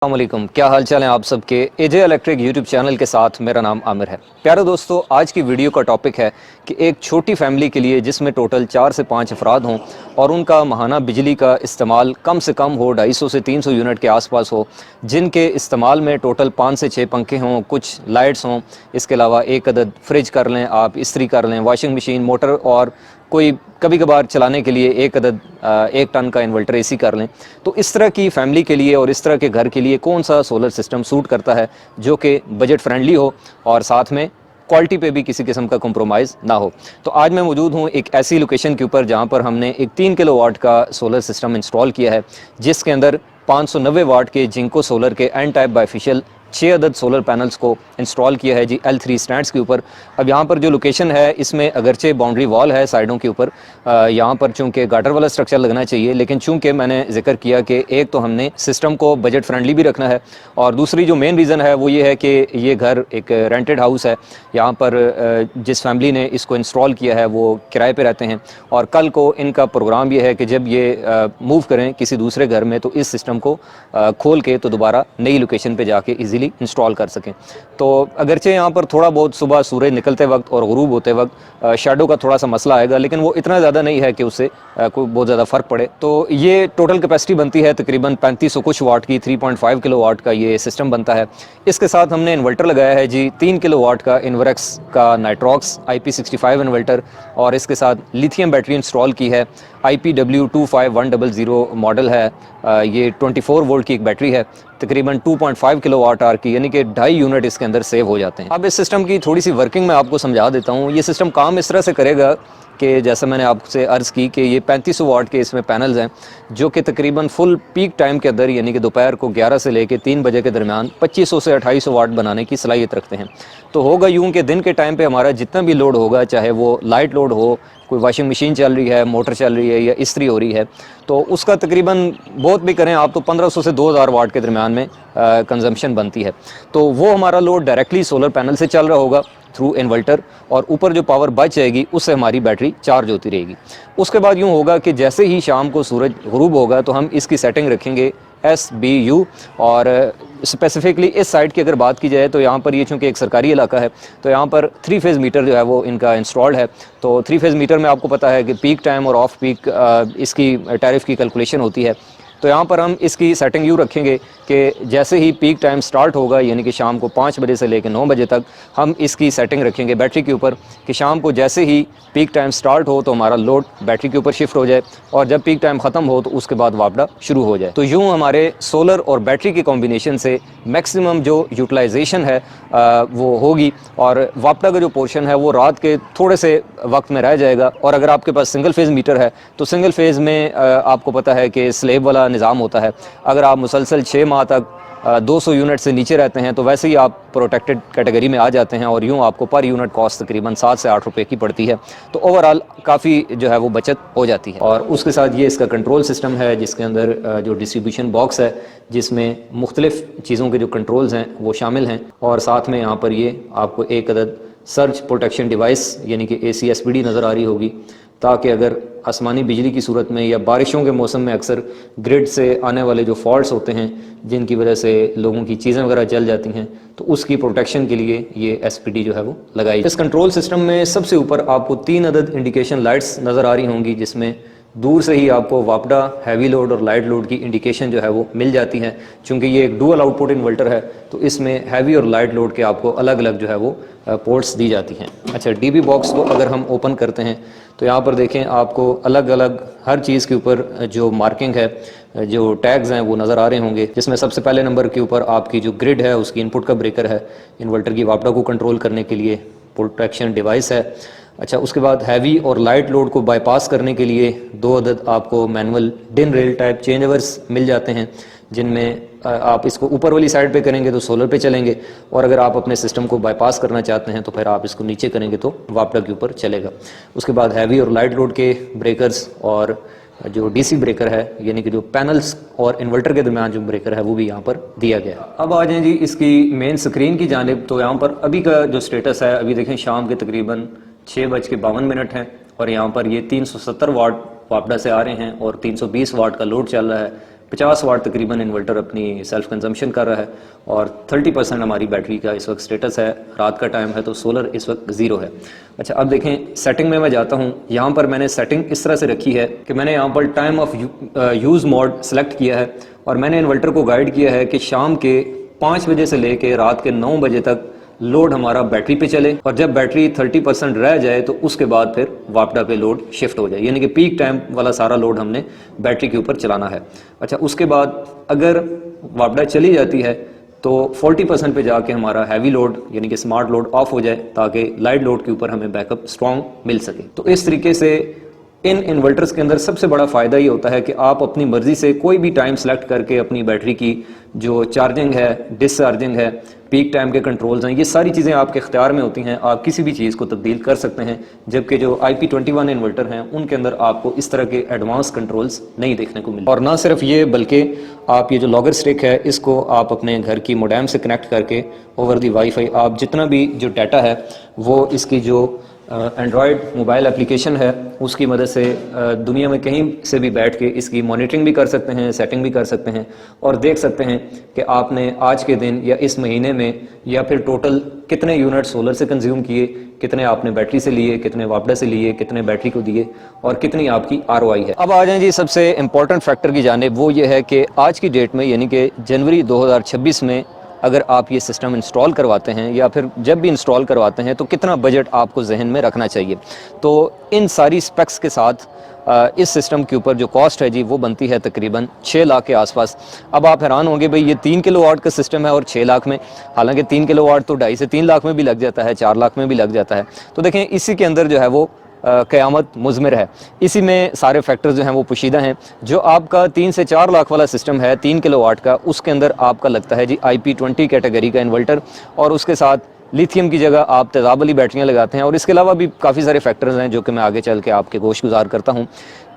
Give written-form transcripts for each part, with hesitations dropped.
अस्सलामुअलैकुम, क्या हाल चाल है आप सबके। एजे इलेक्ट्रिक यूट्यूब चैनल के साथ मेरा नाम आमिर है। प्यारे दोस्तों, आज की वीडियो का टॉपिक है कि एक छोटी फैमिली के लिए जिसमें टोटल 4 से 5 अफराद हों और उनका माहाना बिजली का इस्तेमाल कम से कम हो 250 से 300 यूनिट के आसपास हो, जिनके इस्तेमाल में टोटल 5 से 6 पंखे हों, कुछ लाइट्स हों, इसके अलावा एक अदद फ्रिज कर लें, आप इस्त्री कर लें, वॉशिंग मशीन, मोटर और कोई कभी कभार चलाने के लिए एक अदद 1 टन का इन्वर्टर एसी कर लें। तो इस तरह की फैमिली के लिए और इस तरह के घर के लिए कौन सा सोलर सिस्टम सूट करता है जो कि बजट फ्रेंडली हो और साथ में क्वालिटी पे भी किसी किस्म का कॉम्प्रोमाइज़ ना हो। तो आज मैं मौजूद हूँ एक ऐसी लोकेशन के ऊपर जहाँ पर हमने एक 3 किलोवाट का सोलर सिस्टम इंस्टॉल किया है, जिसके अंदर 590 वाट के जिंको सोलर के एन टाइप बाइफिशियल 6 अदद सोलर पैनल्स को इंस्टॉल किया है जी L3 स्टैंड्स के ऊपर। अब यहाँ पर जो लोकेशन है इसमें अगरचे बाउंड्री वॉल है साइडों के ऊपर, यहाँ पर चूँकि गाटर वाला स्ट्रक्चर लगना चाहिए, लेकिन चूँकि मैंने जिक्र किया कि एक तो हमने सिस्टम को बजट फ्रेंडली भी रखना है और दूसरी जो मेन रीज़न है वो ये है कि ये घर एक रेंटेड हाउस है। यहाँ पर जिस फैमिली ने इसको इंस्टॉल किया है वो किराए पर रहते हैं और कल को इनका प्रोग्राम ये है कि जब ये मूव करें किसी दूसरे घर में तो इस सिस्टम को खोल के तो दोबारा नई लोकेशन पर जाके ईजी इंस्टॉल कर सकें। तो अगरचे यहाँ पर थोड़ा बहुत सुबह सूरज निकलते वक्त और गुरूब होते वक्त शैडो का थोड़ा सा मसला आएगा, लेकिन वो इतना ज़्यादा नहीं है कि उससे कोई बहुत ज़्यादा फ़र्क पड़े। तो ये टोटल कैपेसिटी बनती है तकरीबन 3500 कुछ वाट की, 3.5 किलोवाट का ये सिस्टम बनता है। इसके साथ हमने इन्वर्टर लगाया है जी 3 किलोवाट का इन्वर्क्स का नाइट्रॉक्स IP65 इन्वर्टर और इसके साथ लिथियम बैटरी इंस्टॉल की है। IPW25100 मॉडल है। ये 24 वोल्ट की एक बैटरी है, तकरीबन 2.5 किलोवाट आवर की, यानी कि 2.5 यूनिट इसके अंदर सेव हो जाते हैं। अब इस सिस्टम की थोड़ी सी वर्किंग मैं आपको समझा देता हूँ। ये सिस्टम काम इस तरह से करेगा कि जैसा मैंने आपसे अर्ज़ की कि ये 3500 वाट के इसमें पैनल्स हैं जो कि तकरीबन फुल पीक टाइम के अंदर यानी कि दोपहर को 11 से लेकर 3 बजे के दरमियान 2500 से 2800 वाट बनाने की सलाहियत रखते हैं। तो होगा यूँ कि दिन के टाइम पे हमारा जितना भी लोड होगा, चाहे वो लाइट लोड हो, कोई वॉशिंग मशीन चल रही है, मोटर चल रही है या इस्त्री हो रही है, तो उसका तकरीबन बहुत भी करें आप तो 1500 से 2000 वाट के दरमियान में कंजम्पशन बनती है। तो वो हमारा लोड डायरेक्टली सोलर पैनल से चल रहा होगा थ्रू इन्वर्टर और ऊपर जो पावर बच जाएगी उससे हमारी बैटरी चार्ज होती रहेगी। उसके बाद यूँ होगा कि जैसे ही शाम को सूरज गुरूब होगा तो हम इसकी सेटिंग रखेंगे SBU और स्पेसिफिकली इस साइड की अगर बात की जाए तो यहाँ पर ये चूँकि एक सरकारी इलाका है तो यहाँ पर 3 फेज़ मीटर जो है वो इनका इंस्टॉल्ड है। तो 3 फेज़ मीटर में आपको पता है कि पीक टाइम और ऑफ पीक इसकी टैरिफ की कैलकुलेशन होती है। तो यहाँ पर हम इसकी सेटिंग यूँ रखेंगे कि जैसे ही पीक टाइम स्टार्ट होगा यानी कि शाम को 5 बजे से लेकर 9 बजे तक हम इसकी सेटिंग रखेंगे बैटरी के ऊपर कि शाम को जैसे ही पीक टाइम स्टार्ट हो तो हमारा लोड बैटरी के ऊपर शिफ्ट हो जाए और जब पीक टाइम ख़त्म हो तो उसके बाद वापडा शुरू हो जाए। तो यूँ हमारे सोलर और बैटरी के कॉम्बिनेशन से मैक्सिमम जो यूटिलाइजेशन है वो होगी और वापडा का जो पोर्शन है वो रात के थोड़े से वक्त में रह जाएगा। और अगर आपके पास सिंगल फेज़ मीटर है तो सिंगल फेज़ में आपको पता है कि स्लेब वाला निज़ाम होता है। अगर आप मुसलसल 6 माह तक 200 यूनिट से नीचे रहते हैं तो वैसे ही आप प्रोटेक्टेड कैटेगरी में आ जाते हैं और यूँ आपको पर यूनिट कॉस्ट तकरीबन 7 से 8 रुपए की पड़ती है। तो ओवरऑल काफ़ी जो है वो बचत हो जाती है। और उसके साथ ये इसका कंट्रोल सिस्टम है जिसके अंदर जो डिस्ट्रीब्यूशन बॉक्स है जिसमें मुख्तलिफ़ चीज़ों के जो कंट्रोल्स हैं वो शामिल हैं और साथ में यहाँ पर ये आपको एक अदद सर्ज प्रोटेक्शन डिवाइस यानी कि ACSPD नज़र आ रही होगी, ताकि अगर आसमानी बिजली की सूरत में या बारिशों के मौसम में अक्सर ग्रिड से आने वाले जो फॉल्ट्स होते हैं जिनकी वजह से लोगों की चीज़ें वगैरह जल जाती हैं तो उसकी प्रोटेक्शन के लिए ये SPD जो है वो लगाई। इस कंट्रोल सिस्टम में सबसे ऊपर आपको 3 अदद इंडिकेशन लाइट्स नज़र आ रही होंगी जिसमें दूर से ही आपको वापडा, हैवी लोड और लाइट लोड की इंडिकेशन जो है वो मिल जाती हैं। चूँकि ये एक डुअल आउटपुट इन्वर्टर है तो इसमें हैवी और लाइट लोड के आपको अलग अलग जो है वो पोर्ट्स दी जाती हैं। अच्छा, DB बॉक्स को अगर हम ओपन करते हैं तो यहाँ पर देखें आपको अलग अलग हर चीज़ के ऊपर जो मार्किंग है, जो टैग्स हैं वो नज़र आ रहे होंगे, जिसमें सबसे पहले नंबर के ऊपर आपकी जो ग्रिड है उसकी इनपुट का ब्रेकर है, इन्वर्टर की वापडा को कंट्रोल करने के लिए प्रोटेक्शन डिवाइस है। अच्छा, उसके बाद हैवी और लाइट लोड को बाईपास करने के लिए 2 अदद आपको मैनुअल डिन रेल टाइप चेंज ओवर्स मिल जाते हैं जिनमें आप इसको ऊपर वाली साइड पे करेंगे तो सोलर पे चलेंगे और अगर आप अपने सिस्टम को बाईपास करना चाहते हैं तो फिर आप इसको नीचे करेंगे तो वापडा के ऊपर चलेगा। उसके बाद हैवी और लाइट लोड के ब्रेकर्स और जो DC ब्रेकर है यानी कि जो पैनल्स और इन्वर्टर के दरमियान जो ब्रेकर है वो भी यहाँ पर दिया गया है। अब आ जाएं जी इसकी मेन स्क्रीन की जानिब। तो यहाँ पर अभी का जो स्टेटस है, अभी देखें शाम के तकरीबन 6:52 हैं और यहाँ पर ये 370 वाट वापडा से आ रहे हैं और 320 वाट का लोड चल रहा है। 50 वाट तकरीबन इन्वर्टर अपनी सेल्फ कंजम्पशन कर रहा है और 30% हमारी बैटरी का इस वक्त स्टेटस है। रात का टाइम है तो सोलर इस वक्त 0 है। अच्छा, अब देखें सेटिंग में मैं जाता हूँ। यहाँ पर मैंने सेटिंग इस तरह से रखी है कि मैंने यहाँ पर time of use mode select किया है और मैंने इन्वर्टर को गाइड किया है कि शाम के 5 बजे से लेके रात के 9 बजे तक लोड हमारा बैटरी पे चले और जब बैटरी 30% रह जाए तो उसके बाद फिर वापडा पे लोड शिफ्ट हो जाए, यानी कि पीक टाइम वाला सारा लोड हमने बैटरी के ऊपर चलाना है। अच्छा, उसके बाद अगर वापडा चली जाती है तो 40% पे जाके हमारा हैवी लोड यानी कि स्मार्ट लोड ऑफ हो जाए ताकि लाइट लोड के ऊपर हमें बैकअप स्ट्रॉन्ग मिल सके। तो इस तरीके से इन इन्वर्टर्स के अंदर सबसे बड़ा फ़ायदा ये होता है कि आप अपनी मर्ज़ी से कोई भी टाइम सेलेक्ट करके अपनी बैटरी की जो चार्जिंग है, डिसचार्जिंग है, पीक टाइम के कंट्रोल्स हैं, ये सारी चीज़ें आपके इख्तियार में होती हैं। आप किसी भी चीज़ को तब्दील कर सकते हैं, जबकि जो IP21 इन्वर्टर हैं उनके अंदर आपको इस तरह के एडवांस कंट्रोल्स नहीं देखने को मिलते। और ना सिर्फ ये, बल्कि आप ये जो लॉगर स्टिक है इसको आप अपने घर की मोडेम से कनेक्ट करके ओवर दी वाईफाई आप जितना भी जो डाटा है वो इसकी जो एंड्रॉयड मोबाइल एप्लीकेशन है उसकी मदद से दुनिया में कहीं से भी बैठ के इसकी मॉनिटरिंग भी कर सकते हैं, सेटिंग भी कर सकते हैं और देख सकते हैं कि आपने आज के दिन या इस महीने में या फिर टोटल कितने यूनिट सोलर से कंज्यूम किए, कितने आपने बैटरी से लिए, कितने वापडा से लिए, कितने बैटरी को दिए और कितनी आपकी ROI है। अब आ जाएं जी सबसे इम्पोर्टेंट फैक्टर की जानिब, वो ये है कि आज की डेट में यानी कि जनवरी 2026 में अगर आप ये सिस्टम इंस्टॉल करवाते हैं या फिर जब भी इंस्टॉल करवाते हैं तो कितना बजट आपको जहन में रखना चाहिए। तो इन सारी स्पेक्स के साथ इस सिस्टम के ऊपर जो कॉस्ट है जी वो बनती है तकरीबन 6 लाख के आसपास। अब आप हैरान होंगे भाई ये 3 किलोवाट का सिस्टम है और 6 लाख में, हालांकि 3 किलोवाट तो 2.5 से 3 लाख में भी लग जाता है, 4 लाख में भी लग जाता है। तो देखें इसी के अंदर जो है वो क़यामत मुज़मिर है। इसी में सारे फैक्टर्स जो हैं वो पोशीदा हैं। जो आपका 3 से 4 लाख वाला सिस्टम है 3 किलोवाट का, उसके अंदर आपका लगता है जी IP20 कैटेगरी का इन्वर्टर और उसके साथ लिथियम की जगह आप तेज़ाब वाली बैटरियाँ लगाते हैं और इसके अलावा भी काफ़ी सारे फैक्टर्स हैं जो कि मैं आगे चल के आपके गोश गुजार करता हूँ।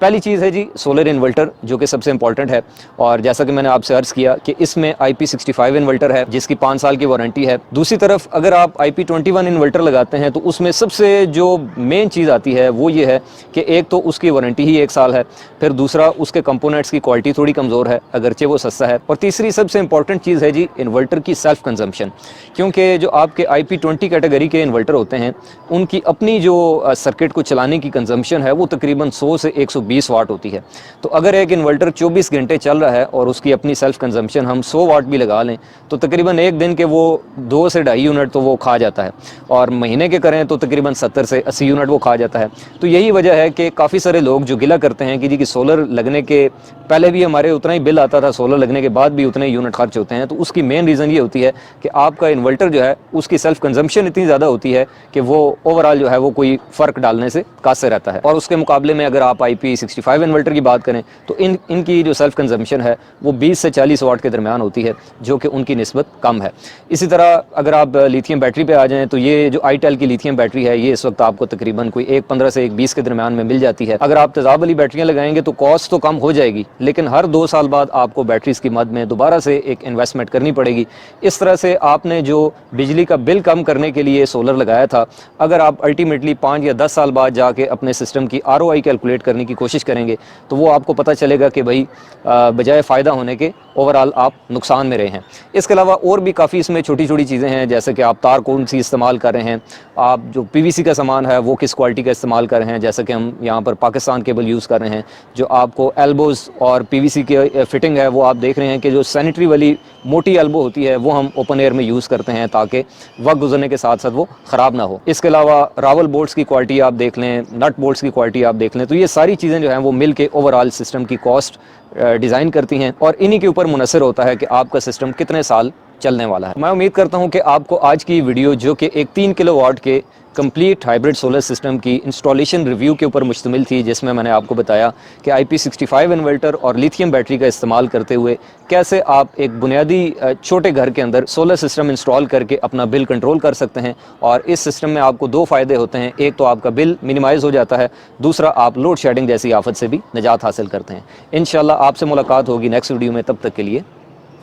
पहली चीज़ है जी सोलर इन्वर्टर जो कि सबसे इंपॉर्टेंट है और जैसा कि मैंने आपसे अर्ज़ किया कि इसमें IP65 इन्वर्टर है जिसकी 5 साल की वारंटी है। दूसरी तरफ अगर आप IP21 इन्वर्टर लगाते हैं तो उसमें सबसे जो मेन चीज़ आती है वो ये है कि एक तो उसकी वारंटी ही 1 साल है, फिर दूसरा उसके कंपोनेंट्स की क्वालिटी थोड़ी कमज़ोर है अगरचे वो सस्ता है, और तीसरी सबसे इंपॉर्टेंट चीज़ है जी इन्वर्टर की सेल्फ कंजम्पशन। क्योंकि जो आपके IP20 कैटेगरी के इन्वर्टर होते हैं उनकी अपनी जो सर्किट को चलाने की कंजम्पशन है वो तकरीबन 100 से 120 वाट होती है। तो अगर एक इन्वर्टर 24 घंटे चल रहा है और उसकी अपनी सेल्फ कंजम्पशन हम 100 वाट भी लगा लें तो तकरीबन एक दिन के वो 2 से 2.5 यूनिट तो वो खा जाता है और महीने के करें तो तकरीबन 70 से 80 यूनिट वो खा जाता है। तो यही वजह है कि काफ़ी सारे लोग जो गिला करते हैं कि जी कि सोलर लगने के पहले भी हमारे उतना ही बिल आता था, सोलर लगने के बाद भी उतने यूनिट खर्च होते हैं, तो उसकी मेन रीज़न ये होती है कि आपका इन्वर्टर जो है उसकी सेल्फ कंजम्पशन इतनी ज़्यादा होती है कि वो ओवरऑल जो है वो कोई फ़र्क डालने से कासिर रहता है। और उसके मुकाबले में अगर आप IP65 इन्वर्टर की बात करें तो इनकी जो सेल्फ कंजम्पशन है वो 20 से 40 वाट के दरमियान होती है जो कि उनकी निस्बत कम है। इसी तरह अगर आप लिथियम बैटरी पे आ जाएं तो ये जो ITEL की लिथियम बैटरी है ये इस वक्त आपको तकरीबन कोई 1.15 से 1.20 के दरमियान में मिल जाती है। अगर आप तेज़ाब वाली बैटरियाँ लगाएंगे तो कॉस्ट तो कम हो जाएगी, लेकिन हर 2 साल बाद आपको बैटरीज की मद में दोबारा से एक इन्वेस्टमेंट करनी पड़ेगी। इस तरह से आपने जो बिजली का बिल कम करने के लिए सोलर लगाया था, अगर आप अल्टीमेटली 5 या 10 साल बाद जाके अपने सिस्टम की ROI कैलकुलेट करने की कोशिश करेंगे तो वो आपको पता चलेगा कि भाई बजाय फ़ायदा होने के ओवरऑल आप नुकसान में रहे हैं। इसके अलावा और भी काफ़ी इसमें छोटी छोटी चीज़ें हैं, जैसे कि आप तार कौन सी इस्तेमाल कर रहे हैं, आप जो PVC का सामान है वो किस क्वालिटी का इस्तेमाल कर रहे हैं। जैसे कि हम यहाँ पर पाकिस्तान केबल यूज़ कर रहे हैं, जो आपको एल्बोज़ और PVC की फिटिंग है वो आप देख रहे हैं कि जो सैनिटरी वाली मोटी एल्बो होती है वो हम ओपन एयर में यूज़ करते हैं ताकि वक्त गुजरने के साथ साथ वो ख़राब ना हो। इसके अलावा रावल बोल्ट्स की क्वालिटी आप देख लें, नट बोल्ट्स की क्वालिटी आप देख लें, तो ये सारी चीज़ें जो हैं वो मिल के ओवरऑल सिस्टम की कॉस्ट डिज़ाइन करती हैं और इन्हीं के ऊपर मुनसर होता है कि आपका सिस्टम कितने साल चलने वाला है। मैं उम्मीद करता हूं कि आपको आज की वीडियो जो कि एक 3 किलोवाट के कंप्लीट हाइब्रिड सोलर सिस्टम की इंस्टॉलेशन रिव्यू के ऊपर मुश्तमिल थी, जिसमें मैंने आपको बताया कि IP65 इन्वर्टर और लिथियम बैटरी का इस्तेमाल करते हुए कैसे आप एक बुनियादी छोटे घर के अंदर सोलर सिस्टम इंस्टॉल करके अपना बिल कंट्रोल कर सकते हैं। और इस सिस्टम में आपको 2 फ़ायदे होते हैं, एक तो आपका बिल मिनिमाइज़ हो जाता है, दूसरा आप लोड शेडिंग जैसी आफत से भी निजात हासिल करते हैं। इंशाल्लाह आपसे मुलाकात होगी नेक्स्ट वीडियो में, तब तक के लिए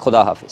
खुदा हाफिज़।